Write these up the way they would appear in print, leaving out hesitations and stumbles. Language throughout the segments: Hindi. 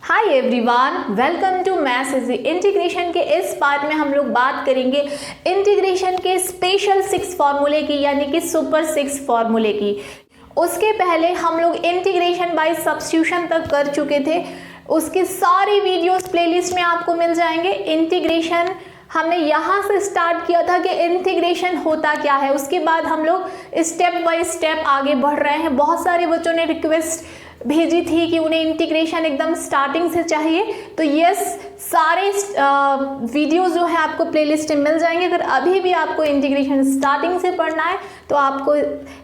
Hi everyone, welcome to maths easy. Integration के इस पार्ट में हम लोग बात करेंगे इंटीग्रेशन के स्पेशल 6 फार्मूले की, यानी कि सुपर 6 फार्मूले की। उसके पहले हम लोग इंटीग्रेशन बाय सब्स्टिट्यूशन तक कर चुके थे। उसके सारी वीडियोस प्लेलिस्ट में आपको मिल जाएंगे। इंटीग्रेशन हमने यहाँ से स्टार्ट किया था कि इंटीग्रेशन होता क्या है, उसके बाद हम लोग स्टेप बाय स्टेप आगे बढ़ रहे हैं। बहुत सारे बच्चों ने रिक्वेस्ट भेजी थी कि उन्हें इंटीग्रेशन एकदम स्टार्टिंग से चाहिए, तो यस, सारे वीडियोस जो है आपको प्लेलिस्ट में मिल जाएंगे। अगर अभी भी आपको इंटीग्रेशन स्टार्टिंग से पढ़ना है तो आपको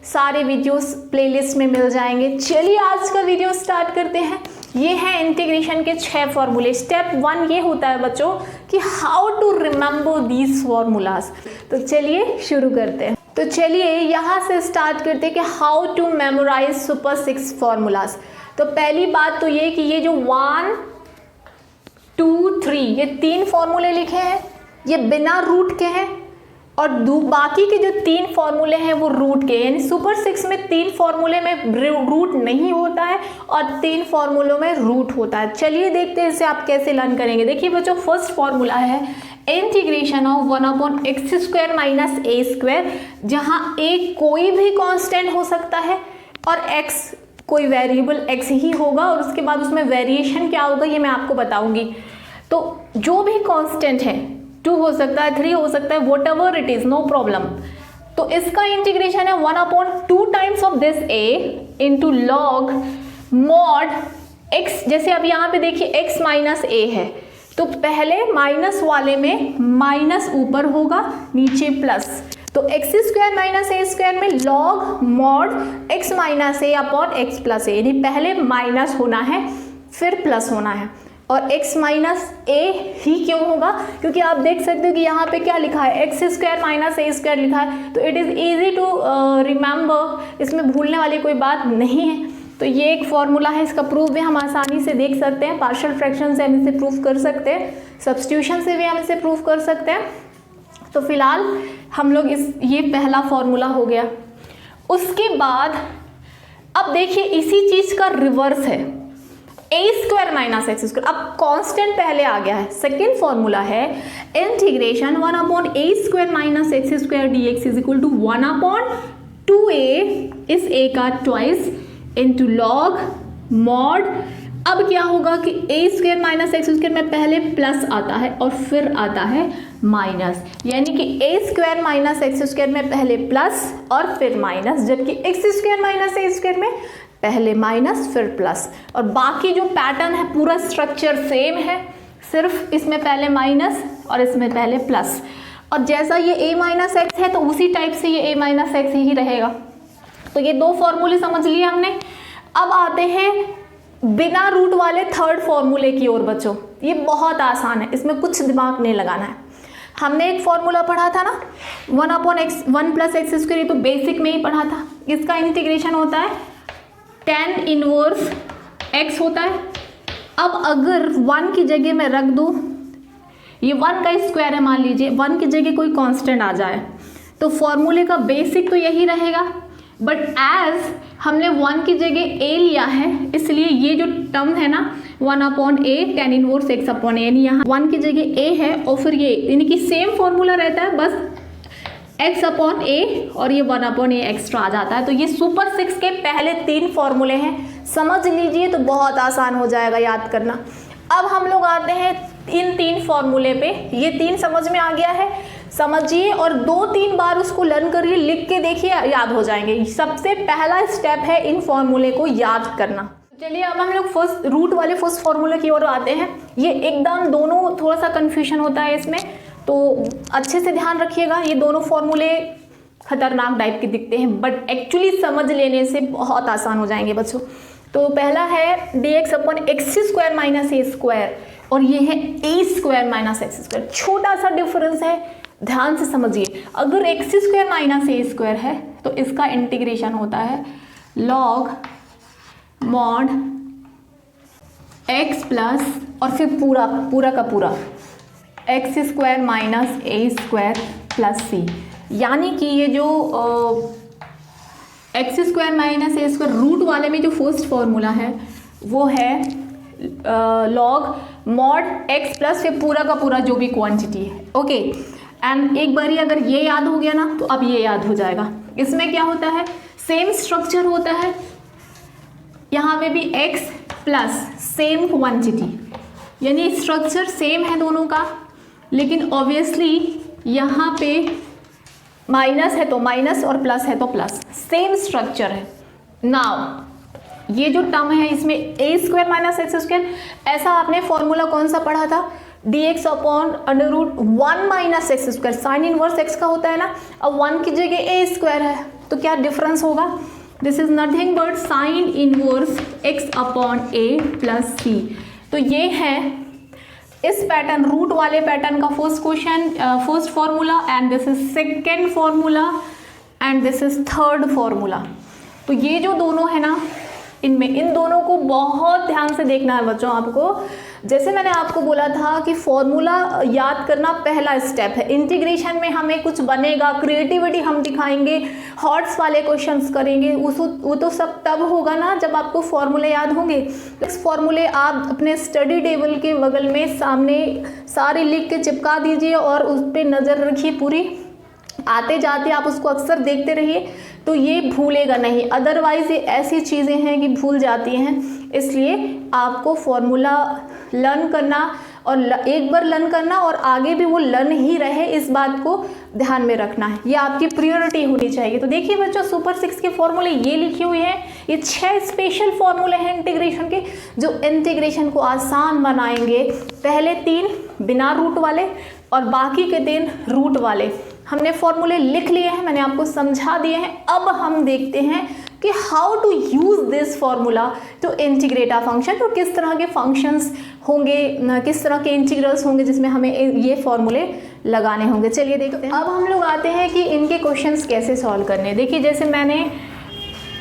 सारे वीडियोस प्लेलिस्ट में मिल जाएंगे। चलिए आज का वीडियो स्टार्ट करते हैं। ये है इंटीग्रेशन के 6 फार्मूले। स्टेप 1 ये होता है बच्चों कि how to remember these formulas. तो चलिए शुरू करते हैं। तो चलिए यहाँ से स्टार्ट करते हैं कि how to memorise super 6 formulas. तो पहली बात तो ये कि ये जो 1, 2, 3 ये 3 फार्मूले लिखे हैं, ये बिना रूट के हैं, और बाकी के जो 3 फार्मूले हैं वो रूट के, यानी सुपर 6 में 3 फार्मूले में रूट नहीं होता है और 3 फार्मूलों में रूट होता है। चलिए देखते हैं इसे आप कैसे लर्न करेंगे। देखिए बच्चों, फर्स्ट फार्मूला है integration of 1/x² minus a², जहाँ a कोई भी कांस्टेंट हो सकता है और x कोई वेरिएबल x ही होगा, और उसके बाद उसमें वेरिएशन क्या होगा ये मैं आपको बताऊंगी। तो जो भी कांस्टेंट है, 2 हो सकता है, 3 हो सकता है, whatever it is, no problem. तो इसका इंटीग्रेशन है 1/2 times of this a into log mod x। जैसे अब यहाँ पे देखिए x माइनस a है, तो पहले माइनस वाले में माइनस ऊपर होगा, नीचे प्लस। तो x² माइनस a² में log mod x minus a upon x plus a, यानी पहले माइनस होना है फिर प्लस होना है। और x माइनस a ही क्यों होगा, क्योंकि आप देख सकते हो कि यहाँ पे क्या लिखा है, x² माइनस a² लिखा है। तो it is easy to remember, इसमें भूलने वाली कोई बात नहीं है। तो ये एक फॉर्मूला है, इसका प्रूफ भी हम आसानी से देख सकते हैं। पार्शियल फ्रैक्शन से हम इसे प्रूफ कर सकते हैं, सब्स्टिट्यूशन से भी हम इसे प्रूफ कर सकते हैं। तो फिलहाल हम लोग ये पहला फॉर्मूला हो गया। उसके बाद अब देखिए इसी चीज का रिवर्स है, a² माइनस x²। अब कांस्टेंट पहले आ गया है। सेकेंड फॉर्मूला है integration 1/a² minus x² dx is equal to 1/2a, इस a का ट्वाइस इंटू लॉग मॉड। अब क्या होगा कि a² माइनस x² में पहले प्लस आता है और फिर आता है माइनस, यानी कि a² माइनस x² में पहले प्लस और फिर माइनस, जबकि x² माइनस a² में पहले माइनस फिर प्लस। और बाकी जो पैटर्न है पूरा स्ट्रक्चर सेम है, सिर्फ इसमें पहले माइनस और इसमें पहले प्लस। और जैसा ये a माइनस x है तो उसी टाइप से ये a माइनस x ही रहेगा। तो ये 2 फॉर्मूले समझ लिए हमने। अब आते हैं बिना रूट वाले थर्ड फॉर्मूले की ओर बच्चों। ये बहुत आसान है, इसमें कुछ दिमाग नहीं लगाना है। हमने एक फॉर्मूला पढ़ा था ना, 1 + x², ये तो बेसिक में ही पढ़ा था। इसका इंटीग्रेशन होता है tan इनवर्स x होता है। अब अगर 1 की जगह मैं रख दूँ, ये 1 का स्क्वायर है, मान लीजिए 1 की जगह कोई कांस्टेंट आ जाए, तो फॉर्मूले का बेसिक तो यही रहेगा, बट एज हमने 1 की जगह a लिया है, इसलिए ये जो टर्म है ना 1/a tan इनवर्स x/a, यानी यहाँ 1 की जगह a है और फिर ये, यानी कि सेम फॉर्मूला रहता है, बस x/a और ये 1/a एक्स्ट्रा आ जाता है। तो ये सुपर 6 के पहले 3 फॉर्मूले हैं, समझ लीजिए तो बहुत आसान हो जाएगा याद करना। अब हम लोग आते हैं इन 3 फॉर्मूले पे। ये 3 समझ में आ गया है, समझिए और 2-3 बार उसको लर्न करिए, लिख के देखिए, याद हो जाएंगे। सबसे पहला स्टेप है इन फॉर्मूले को याद करना। चलिए अब हम लोग फर्स्ट रूट वाले फर्स्ट फॉर्मूले की ओर आते हैं। ये एकदम दोनों थोड़ा सा कंफ्यूजन होता है इसमें, तो अच्छे से ध्यान रखिएगा। ये दोनों फॉर्मूले खतरनाक टाइप के दिखते हैं, बट एक्चुअली समझ लेने से बहुत आसान हो जाएंगे बच्चों। तो पहला है dx/x² माइनस a², और ये है a² माइनस x²। छोटा सा डिफरेंस है, ध्यान से समझिए। अगर x² माइनस a² है तो इसका इंटीग्रेशन होता है लॉग मॉड x प्लस और फिर पूरा का पूरा x² minus a² plus c, यानी कि ये जो x² माइनस a² रूट वाले में जो फर्स्ट फॉर्मूला है वो है लॉग मॉड x प्लस फिर पूरा का पूरा जो भी क्वांटिटी है। ओके, एंड एक बारी अगर ये याद हो गया ना तो अब ये याद हो जाएगा। इसमें क्या होता है, सेम स्ट्रक्चर होता है, यहाँ पे भी x प्लस सेम क्वांटिटी, यानी स्ट्रक्चर सेम है दोनों का, लेकिन ऑब्वियसली यहाँ पे माइनस है तो माइनस और प्लस है तो प्लस, सेम स्ट्रक्चर है। नाउ ये जो टर्म है इसमें A square minus X square, ऐसा आपने फॉर्मूला कौन सा पढ़ा था, dx upon under root 1 minus X square, sine inverse X का होता है ना, अब 1 की जगह ए स्क्वायर है तो क्या डिफरेंस होगा, this is nothing but sine inverse x upon a plus c. तो ये है इस पैटर्न, रूट वाले पैटर्न का first question, first formula, and this is second formula and this is third formula. तो ये जो दोनों है ना, इनमें इन दोनों को बहुत ध्यान से देखना है बच्चों आपको। जैसे मैंने आपको बोला था कि फॉर्मूला याद करना पहला स्टेप है, इंटीग्रेशन में हमें कुछ बनेगा, क्रिएटिविटी हम दिखाएंगे, हॉट्स वाले क्वेश्चंस करेंगे, वो तो सब तब होगा ना जब आपको फॉर्मूले याद होंगे। इस फॉर्मूले आप अपने स्टडी टेबल के बगल में सामने सारे लिख के चिपका दीजिए और उस पर नज़र रखिए पूरी, आते जाते आप उसको अक्सर देखते रहिए तो ये भूलेगा नहीं, अदरवाइज ये ऐसी चीज़ें हैं कि भूल जाती हैं। इसलिए आपको फॉर्मूला लर्न करना और एक बार लर्न करना और आगे भी वो लर्न ही रहे, इस बात को ध्यान में रखना है, ये आपकी प्रायोरिटी होनी चाहिए। तो देखिए बच्चों, सुपर 6 के फॉर्मूले ये लिखे हुए हैं, ये 6 स्पेशल फॉर्मूले हैं इंटीग्रेशन के जो इंटीग्रेशन को आसान बनाएंगे। पहले 3 बिना रूट वाले और बाकी के 3 रूट वाले हमने फॉर्मूले लिख लिए हैं, मैंने आपको समझा दिए हैं। अब हम देखते हैं कि how to use this formula to integrate a function, तो किस तरह के फंक्शंस होंगे, किस तरह के इंटीग्रल्स होंगे जिसमें हमें ये फॉर्मूले लगाने होंगे। चलिए देखते हैं। अब हम लोग आते हैं कि इनके क्वेश्चंस कैसे सॉल्व करने। देखिए जैसे मैंने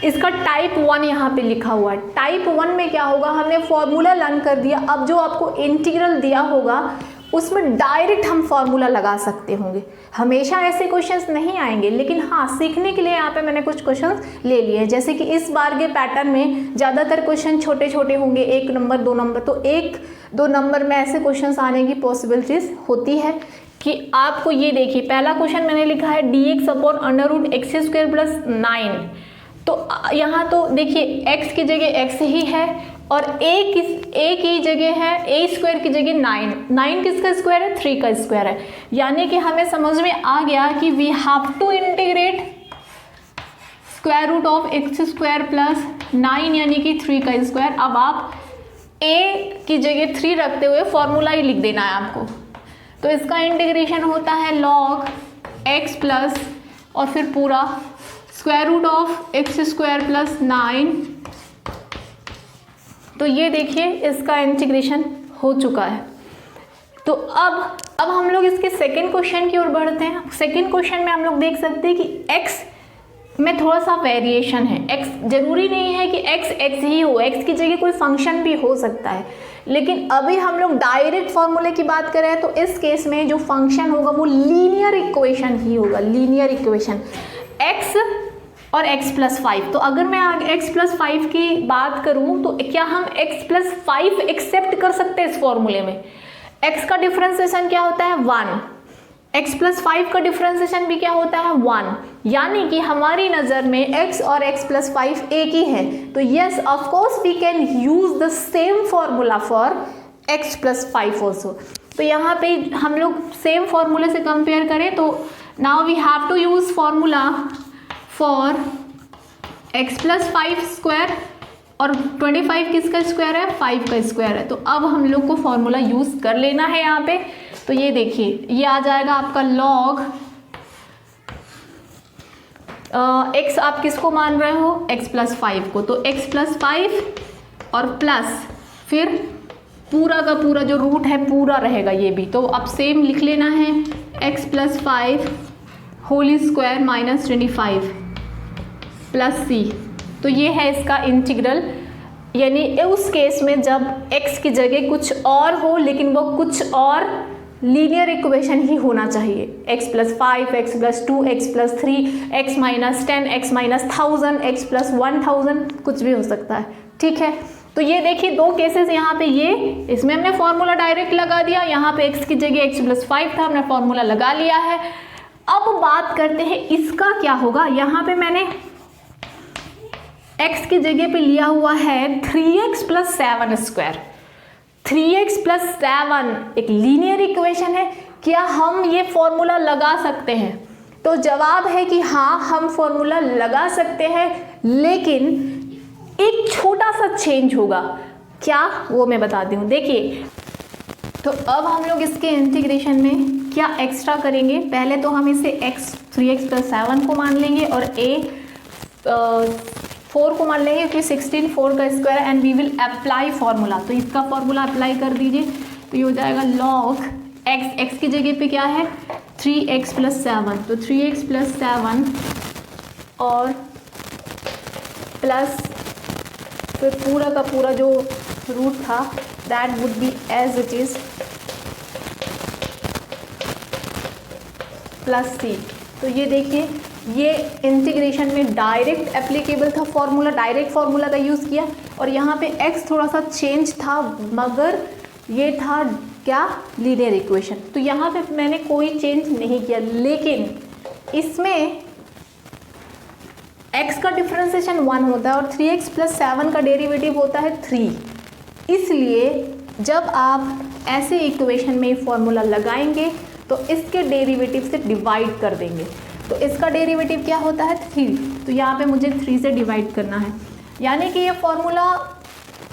इसका टाइप 1 यहाँ पे लिखा हुआ है, टाइप 1 में क्या होगा, हमने फॉर्मूला लर्न कर दिया, अब जो आपको इंटीग्रल दिया होगा उसमें डायरेक्ट हम फॉर्मूला लगा सकते होंगे। हमेशा ऐसे क्वेश्चंस नहीं आएंगे, लेकिन हाँ सीखने के लिए यहाँ पे मैंने कुछ क्वेश्चंस ले लिए हैं। जैसे कि इस बार के पैटर्न में ज़्यादातर क्वेश्चन छोटे छोटे होंगे, 1 नंबर 2 नंबर, तो 1-2 नंबर में ऐसे क्वेश्चंस आने की पॉसिबिलिटीज होती है कि आपको ये देखिए पहला क्वेश्चन मैंने लिखा है dx upon under root X square plus 9, तो यहाँ तो देखिए x की जगह x ही है और a की जगह है, a स्क्वायर की जगह 9 किसका स्क्वायर है, 3 का स्क्वायर है। यानी कि हमें समझ में आ गया कि we have to integrate square root of X square plus 9 यानी कि 3 का स्क्वायर। अब आप a की जगह 3 रखते हुए फॉर्मूला ही लिख देना है आपको। तो इसका इंटीग्रेशन होता है log x प्लस और फिर पूरा square root of X square plus 9। तो ये देखिए इसका इंटीग्रेशन हो चुका है। तो अब हम लोग इसके सेकंड क्वेश्चन की ओर बढ़ते हैं। सेकंड क्वेश्चन में हम लोग देख सकते हैं कि x में थोड़ा सा वेरिएशन है। x जरूरी नहीं है कि x ही हो, x की जगह कोई फंक्शन भी हो सकता है, लेकिन अभी हम लोग डायरेक्ट फॉर्मूले की बात करें तो इस केस में जो फंक्शन होगा वो लीनियर इक्वेशन ही होगा, लीनियर इक्वेशन x और x प्लस 5। तो अगर मैं x प्लस 5 की बात करूं तो क्या हम x प्लस 5 एक्सेप्ट कर सकते हैं इस फॉर्मूले में। x का डिफरेंशिएशन क्या होता है 1, x प्लस 5 का डिफरेंशिएशन भी क्या होता है 1, यानी कि हमारी नज़र में x और x प्लस 5 एक ही है। तो yes of course we can use the same formula for x plus 5 also. तो यहाँ पे हम लोग सेम फॉर्मूले से कंपेयर करें तो now we have to use formula for x plus 5 square और 25 किसका स्क्वायर है, 5 का स्क्वायर है। तो अब हम लोग को फॉर्मूला यूज़ कर लेना है यहाँ पे। तो ये देखिए ये आ जाएगा आपका log x, आप किसको मान रहे हो, x प्लस 5 को, तो x प्लस 5 और प्लस फिर पूरा का पूरा जो रूट है पूरा रहेगा ये भी। तो अब सेम लिख लेना है x plus 5 whole square minus 25 plus c। तो ये है इसका इंटीग्रल, यानी उस केस में जब x की जगह कुछ और हो लेकिन वो कुछ और लीनियर इक्वेशन ही होना चाहिए, x plus 5, x plus 2, x plus 3, x minus 10, x minus 1000, x plus 1000, कुछ भी हो सकता है, ठीक है। तो ये देखिए दो केसेस यहाँ पे, ये इसमें हमने फॉर्मूला डायरेक्ट लगा दिया, यहाँ पे x की जगह x+5 था, हमने फॉर्मूला लगा लिया है। अब बात करते हैं इसका क्या होगा। यहाँ पे मैंने x की जगह पे लिया हुआ है 3x + 7²। 3x + 7 एक लीनियर इक्वेशन है, क्या हम ये फॉर्मूला लगा सकते हैं? तो जवाब है कि हाँ, हम फॉर्मूला लगा सकते हैं, लेकिन एक छोटा सा चेंज होगा। क्या, वो मैं बताती हूँ। देखिए, तो अब हम लोग इसके इंटीग्रेशन में क्या एक्स्ट्रा करेंगे। पहले तो हम इसे 3x + 7 को मान लेंगे और a 4 को मान लेंगे, क्योंकि 16 4 का square, and we will apply formula. तो इसका फॉर्मूला अप्लाई कर दीजिए, तो ये हो जाएगा log x की जगह पे क्या है 3x + 7, तो 3x + 7 और प्लस फिर पूरा का पूरा जो रूट था that would be as it is +c। तो ये देखिए, ये इंटीग्रेशन में डायरेक्ट एप्लीकेबल था फॉर्मूला, डायरेक्ट फॉर्मूला का यूज़ किया, और यहाँ पे x थोड़ा सा चेंज था, मगर ये था क्या, लीनियर इक्वेशन। तो यहाँ पे मैंने कोई चेंज नहीं किया, लेकिन इसमें x का डिफरेंशिएशन 1 होता है और 3x + 7 का डेरिवेटिव होता है 3। इसलिए जब आप ऐसे इक्वेशन में फॉर्मूला लगाएंगे तो इसके डेरिवेटिव से डिवाइड कर देंगे। तो इसका डेरिवेटिव क्या होता है 3, तो यहाँ पे मुझे 3 से डिवाइड करना है, यानी कि ये फॉर्मूला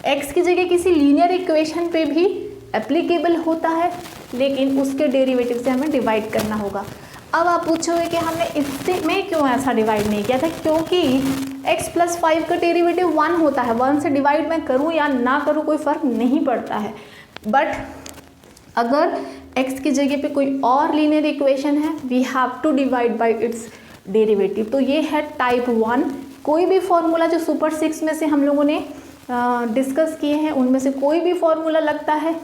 x की जगह किसी लीनियर इक्वेशन पे भी एप्लीकेबल होता है, लेकिन उसके डेरिवेटिव से हमें डिवाइड करना होगा। अब आप पूछोगे कि हमने इससे में क्यों ऐसा डिवाइड नहीं किया था, क्योंकि x+5 का डेरिवेटिव 1 होता है। 1 से डिवाइड मैं करूँ या ना करूँ कोई फ़र्क नहीं पड़ता है, बट अगर x की जगह पे कोई और लीनियर इक्वेशन है, we have to divide by its derivative. तो ये है टाइप 1। कोई भी फॉर्मूला जो सुपर 6 में से हम लोगों ने डिस्कस किए हैं उनमें से कोई भी फॉर्मूला लगता है,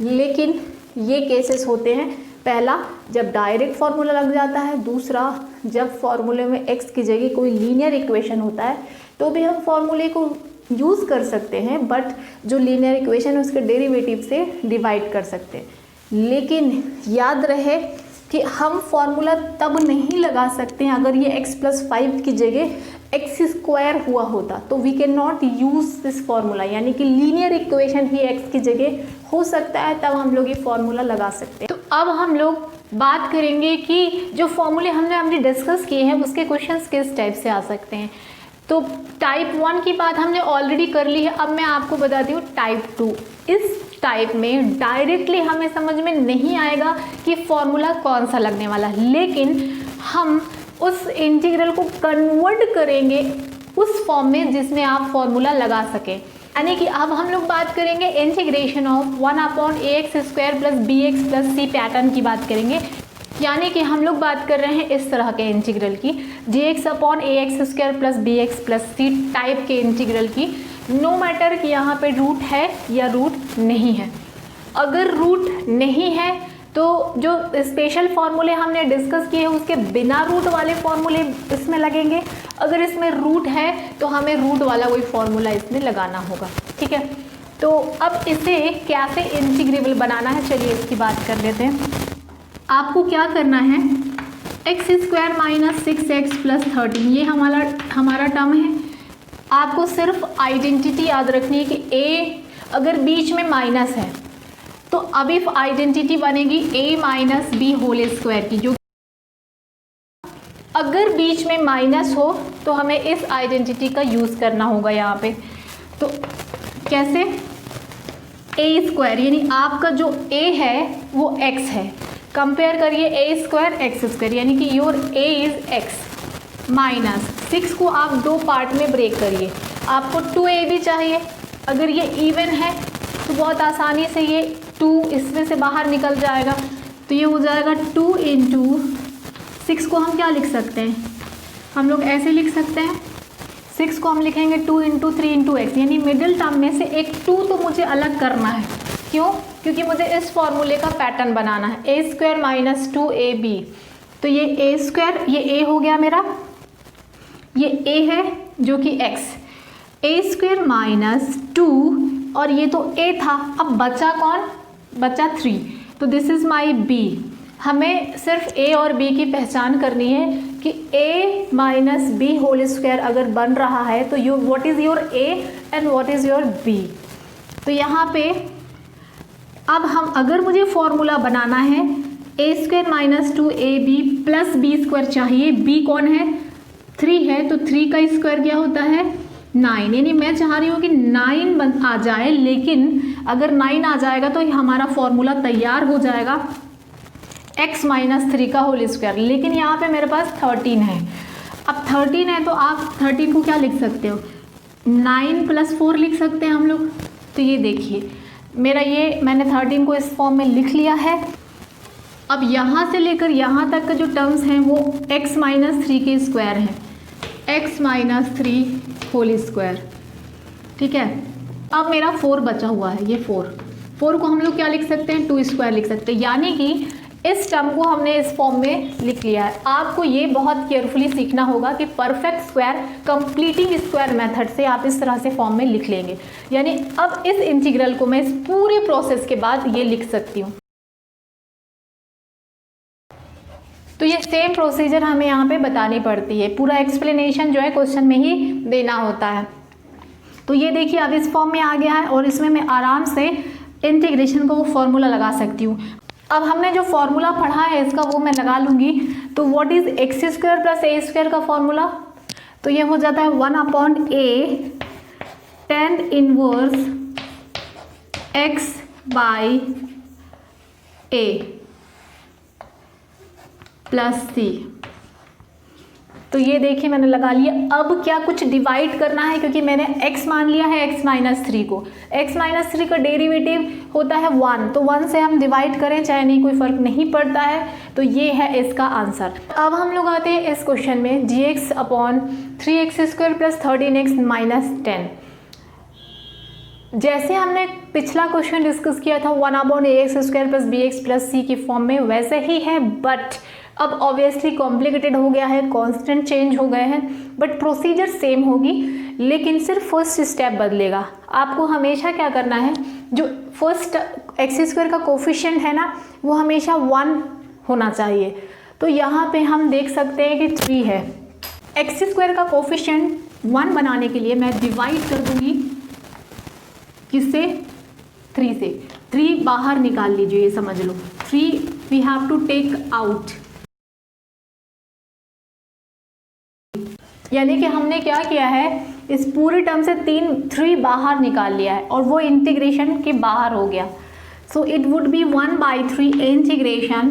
लेकिन ये केसेस होते हैं, पहला जब डायरेक्ट फार्मूला लग जाता है, दूसरा जब फार्मूले में x की जगह कोई लीनियर इक्वेशन होता है तो भी हम फार्मूले को यूज़ कर सकते हैं, बट जो लीनियर इक्वेशन है उसके डेरिवेटिव से डिवाइड कर सकते हैं। लेकिन याद रहे कि हम फार्मूला तब नहीं लगा सकते हैं अगर ये x+5 की जगह x² हुआ होता, तो we can not use this formula, यानी कि लीनियर इक्वेशन ही x की जगह हो सकता है, तब हम लोग ये फार्मूला लगा सकते हैं। तो अब हम लोग बात करेंगे कि जो फॉर्मूले हमने डिस्कस किए हैं उसके क्वेश्चंस किस टाइप से आ सकते हैं। तो टाइप 1 की बात हमने ऑलरेडी कर ली है, अब मैं आपको बताती हूँ टाइप 2। इस टाइप में डायरेक्टली हमें समझ में नहीं आएगा कि फॉर्मूला कौन सा लगने वाला है, लेकिन हम उस इंटीग्रल को कन्वर्ट करेंगे उस फॉर्म में जिसमें आप फॉर्मूला लगा सकें। यानी कि अब हम लोग बात करेंगे integration of 1/ax² + bx + c pattern की बात करेंगे, यानी कि हम लोग बात कर रहे हैं इस तरह के इंटीग्रल की, dx/ax² + bx + c टाइप के इंटीग्रल की, नो मैटर कि यहाँ पे रूट है या रूट नहीं है। अगर रूट नहीं है तो जो स्पेशल फार्मूले हमने डिस्कस किए हैं उसके बिना रूट वाले फार्मूले इसमें लगेंगे, अगर इसमें रूट है तो हमें रूट वाला कोई फार्मूला इसमें लगाना होगा। ठीक है, तो अब इसे कैसे इंटीग्रेबल बनाना है, चलिए इसकी बात कर लेते हैं। आपको क्या करना है, x² - 6x + 13 ये हमारा टर्म है। आपको सिर्फ आइडेंटिटी याद रखनी है कि a अगर बीच में माइनस है तो अब इफ आइडेंटिटी बनेगी a - b² की, जो अगर बीच में माइनस हो तो हमें इस आइडेंटिटी का यूज़ करना होगा यहाँ पे। तो कैसे, a² यानी आपका जो a है वो x है, कंपेयर करिए a² x², यानी कि your a is x minus 6 को आप दो पार्ट में ब्रेक करिए, आपको 2ab चाहिए। अगर ये इवन है तो बहुत आसानी से ये 2 इसमें से बाहर निकल जाएगा, तो ये हो जाएगा 2 × 6 को हम क्या लिख सकते हैं, हम लोग ऐसे लिख सकते हैं, 6 को हम लिखेंगे 2 × 3 × x, यानी मिडिल टर्म में से एक 2 तो मुझे अलग करना है। क्यों, क्योंकि मुझे इस फॉर्मूले का पैटर्न बनाना है, a² - 2ab। तो ये a², ये a हो गया मेरा, ये a है जो कि x, ए स्क्वायर माइनस 2 और ये तो a था, अब बचा कौन, बचा 3, तो दिस इज़ माई b। हमें सिर्फ a और b की पहचान करनी है कि a minus B whole square अगर बन रहा है तो you what is your a and what is your b। तो यहाँ पे अब हम अगर मुझे फॉर्मूला बनाना है a square minus 2ab plus b square चाहिए, b कौन है, 3 है, तो 3 का स्क्वायर क्या होता है 9, यानी मैं चाह रही हूँ कि 9 आ जाए, लेकिन अगर 9 आ जाएगा तो हमारा फॉर्मूला तैयार हो जाएगा x माइनस 3 का होल स्क्वायर, लेकिन यहाँ पे मेरे पास 13 है। अब 13 है तो आप 13 को क्या लिख सकते हो, 9 + 4 लिख सकते हैं हम लोग। तो ये देखिए मेरा ये मैंने 13 को इस फॉर्म में लिख लिया है। अब यहाँ से लेकर यहाँ तक का जो टर्म्स हैं वो x माइनस 3 के स्क्वायर हैं, x माइनस 3 होल स्क्वायर, ठीक है। अब मेरा 4 बचा हुआ है, ये 4 को हम लोग क्या लिख सकते हैं, 2 स्क्वायर लिख सकते हैं, यानी कि इस टर्म को हमने इस फॉर्म में लिख लिया है। आपको ये बहुत केयरफुली सीखना होगा कि perfect square completing square method से आप इस तरह से फॉर्म में लिख लेंगे, यानी अब इस इंटीग्रल को मैं इस पूरे प्रोसेस के बाद ये लिख सकती हूँ। तो ये सेम प्रोसीजर हमें यहाँ पे बतानी पड़ती है, पूरा एक्सप्लेनेशन जो है क्वेश्चन में ही देना होता है। तो ये देखिए अब इस फॉर्म में आ गया है और इसमें मैं आराम से इंटीग्रेशन का वो फॉर्मूला लगा सकती हूँ। अब हमने जो फॉर्मूला पढ़ा है इसका वो मैं लगा लूँगी। तो what is x square plus a square का फॉर्मूला, तो ये हो जाता है 1/a tan inverse x by a plus c. तो ये देखिए मैंने लगा लिया। अब क्या कुछ डिवाइड करना है, क्योंकि मैंने x मान लिया है x माइनस 3 को, x माइनस 3 का डेरिवेटिव होता है 1, तो 1 से हम डिवाइड करें चाहे नहीं कोई फ़र्क नहीं पड़ता है। तो ये है इसका आंसर। अब हम लोग आते हैं इस क्वेश्चन में gx/3x² प्लस 13x माइनस 10। जैसे हमने पिछला क्वेश्चन डिस्कस किया था 1/ax² plus bx plus c की फॉर्म में, वैसे ही है, बट अब ऑब्वियसली कॉम्प्लिकेटेड हो गया है, कांस्टेंट चेंज हो गए हैं, बट प्रोसीजर सेम होगी, लेकिन सिर्फ फर्स्ट स्टेप बदलेगा। आपको हमेशा क्या करना है, जो फर्स्ट x² का कोफिशिएंट है ना वो हमेशा 1 होना चाहिए। तो यहाँ पे हम देख सकते हैं कि 3 है, x² का कोफिशिएंट 1 बनाने के लिए मैं डिवाइड कर दूंगी किससे, 3 से। 3 बाहर निकाल लीजिए, ये समझ लो 3 we have to take out, यानी कि हमने क्या किया है, इस पूरे टर्म से 3 बाहर निकाल लिया है और वो इंटीग्रेशन के बाहर हो गया। So it would be 1/3 integration.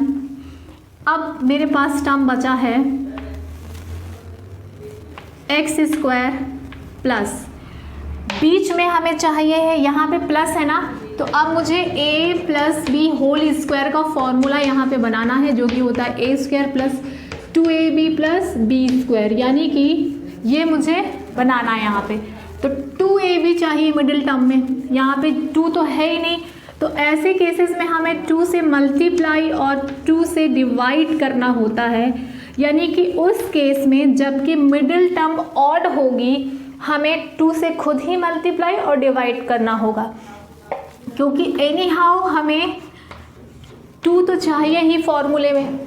अब मेरे पास टर्म बचा है x² प्लस, बीच में हमें चाहिए है, यहाँ पे प्लस है ना, तो अब मुझे a plus B whole square का फॉर्मूला यहाँ पे बनाना है, जो कि होता है a² plus 2ab plus b², यानी कि ये मुझे बनाना है यहाँ पे। तो 2ab चाहिए मिडिल टर्म में, यहाँ पे 2 तो है ही नहीं, तो ऐसे केसेस में हमें 2 से मल्टीप्लाई और 2 से डिवाइड करना होता है, यानी कि उस केस में जबकि मिडिल टर्म ऑड होगी हमें 2 से खुद ही मल्टीप्लाई और डिवाइड करना होगा, क्योंकि एनी हाउ हमें 2 तो चाहिए ही फॉर्मूले में।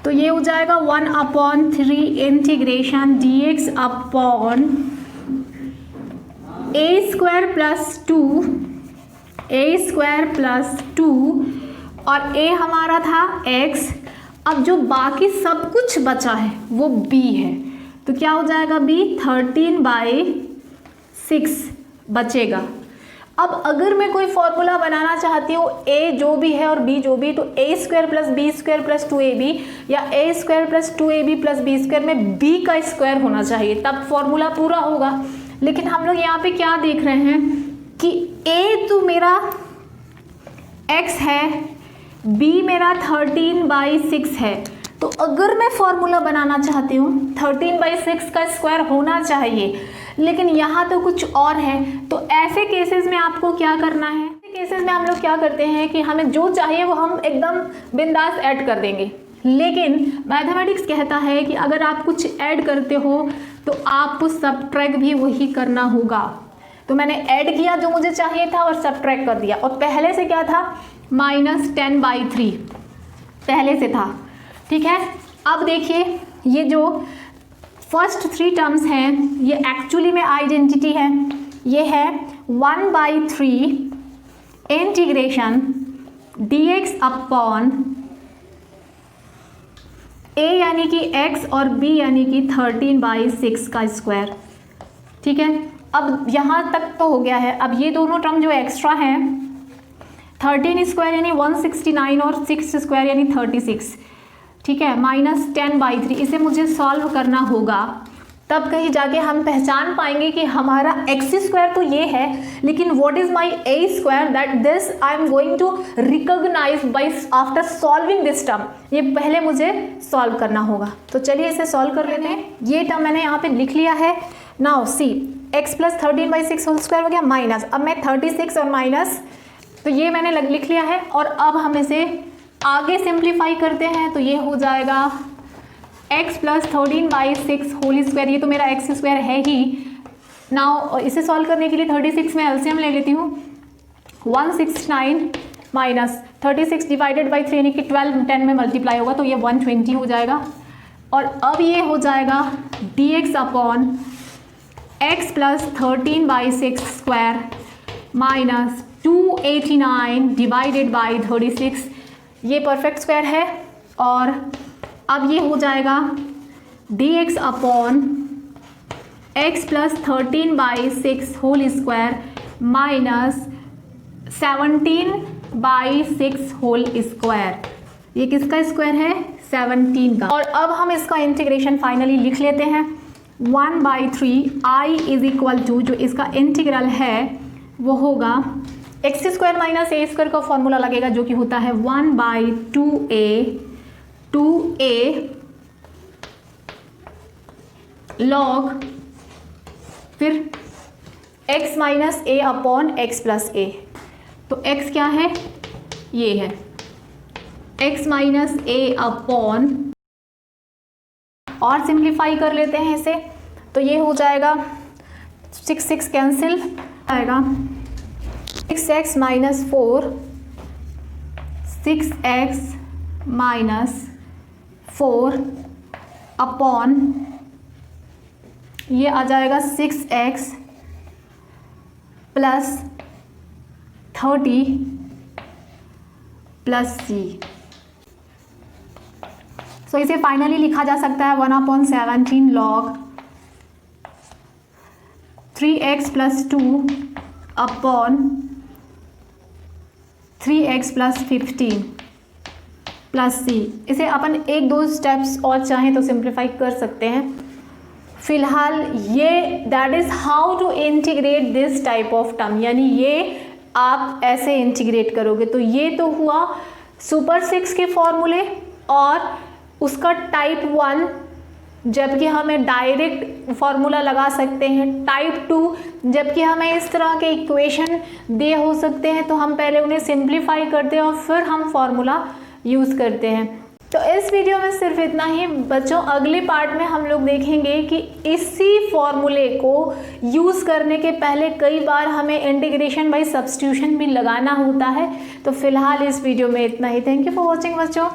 तो ये हो जाएगा 1/3 integration dx upon a² plus 2 और a हमारा था x। अब जो बाकी सब कुछ बचा है वो b है, तो क्या हो जाएगा b, 13/6 बचेगा। अब अगर मैं कोई फॉर्मूला बनाना चाहती हूँ a जो भी है और b जो भी, तो a² plus b² plus 2ab या a² plus 2ab plus b² में b का स्क्वायर होना चाहिए, तब फॉर्मूला पूरा होगा। लेकिन हम लोग यहाँ पे क्या देख रहे हैं कि a तो मेरा x है, b मेरा 13/6 है, तो अगर मैं फॉर्मूला बनाना चाहती हूँ 13/6 का स्क्वायर होना चाहिए, लेकिन यहाँ तो कुछ और है। तो ऐसे केसेस में आपको क्या करना है, ऐसे केसेस में हम लोग क्या करते हैं कि हमें जो चाहिए वो हम एकदम बिंदास ऐड कर देंगे, लेकिन मैथमेटिक्स कहता है कि अगर आप कुछ ऐड करते हो तो आपको सबट्रैक्ट भी वही करना होगा। तो मैंने ऐड किया जो मुझे चाहिए था और सबट्रैक्ट कर दिया। और पहले से क्या था, -10/3 पहले से था, ठीक है। अब देखिए ये जो फर्स्ट 3 टर्म्स हैं ये एक्चुअली में आइडेंटिटी है। ये है 1/3 इंटीग्रेशन dx अपॉन a यानी कि x और b यानी कि 13/6 का स्क्वायर, ठीक है। अब यहाँ तक तो हो गया है। अब ये दोनों टर्म जो एक्स्ट्रा हैं 13 स्क्वायर यानी 169 और 6 स्क्वायर यानी 36, ठीक है, -10/3 इसे मुझे सॉल्व करना होगा। तब कहीं जाके हम पहचान पाएंगे कि हमारा एक्स स्क्वायर तो ये है, लेकिन what is my A square, that this I am going to recognise by after solving this term. ये पहले मुझे सॉल्व करना होगा। तो चलिए इसे सॉल्व कर लेते हैं। ये टर्म मैंने यहाँ पे लिख लिया है। Now see x + 13/6 whole square हो गया माइनस, अब मैं 36 और माइनस, तो ये मैंने लिख लिया है। और अब हम इसे आगे सिंप्लीफाई करते हैं। तो ये हो जाएगा x + 13/6 होल स्क्वायर, ये तो मेरा x स्क्वायर है ही। नाउ इसे सॉल्व करने के लिए 36 में एलसीएम ले लेती हूँ। 169 माइनस 36 डिवाइडेड बाई 3 यानी कि 12 10 में मल्टीप्लाई होगा तो ये 120 हो जाएगा। और अब ये हो जाएगा dx upon x + 13/6 square minus 289 divided by 36, ये परफेक्ट स्क्वायर है। और अब ये हो जाएगा dx upon x + 13/6 whole square minus 17/6 whole square. ये किसका स्क्वायर है, 17 का। और अब हम इसका इंटीग्रेशन फाइनली लिख लेते हैं। 1/3 i = जो इसका इंटीग्रल है वो होगा x² - a² का फॉर्मूला लगेगा जो कि होता है 1/2a log फिर x - a upon x + a। तो x क्या है, ये है x - a अपॉन, और सिंप्लीफाई कर लेते हैं इसे। तो ये हो जाएगा 6 कैंसिल आएगा, 6x - 4 6x - 4 अपॉन ये आ जाएगा 6x + 30 + c। सो इसे फाइनली लिखा जा सकता है 1/17 log 3x + 2 upon 3x + 15 + c। इसे अपन 1-2 स्टेप्स और चाहें तो सिंप्लीफाई कर सकते हैं। फिलहाल ये that is how to integrate this type of term, यानी ये आप ऐसे इंटीग्रेट करोगे। तो ये तो हुआ सुपर 6 के फॉर्मूले और उसका टाइप 1, जबकि हमें डायरेक्ट फॉर्मूला लगा सकते हैं। टाइप 2 जबकि हमें इस तरह के इक्वेशन दे हो सकते हैं तो हम पहले उन्हें सिंप्लीफाई करते हैं और फिर हम फॉर्मूला यूज़ करते हैं। तो इस वीडियो में सिर्फ इतना ही बच्चों। अगले पार्ट में हम लोग देखेंगे कि इसी फॉर्मूले को यूज़ करने के पहले कई बार हमें इंटीग्रेशन बाय सब्स्टिट्यूशन भी लगाना होता है। तो फिलहाल इस वीडियो में इतना ही। थैंक यू फॉर वॉचिंग बच्चों।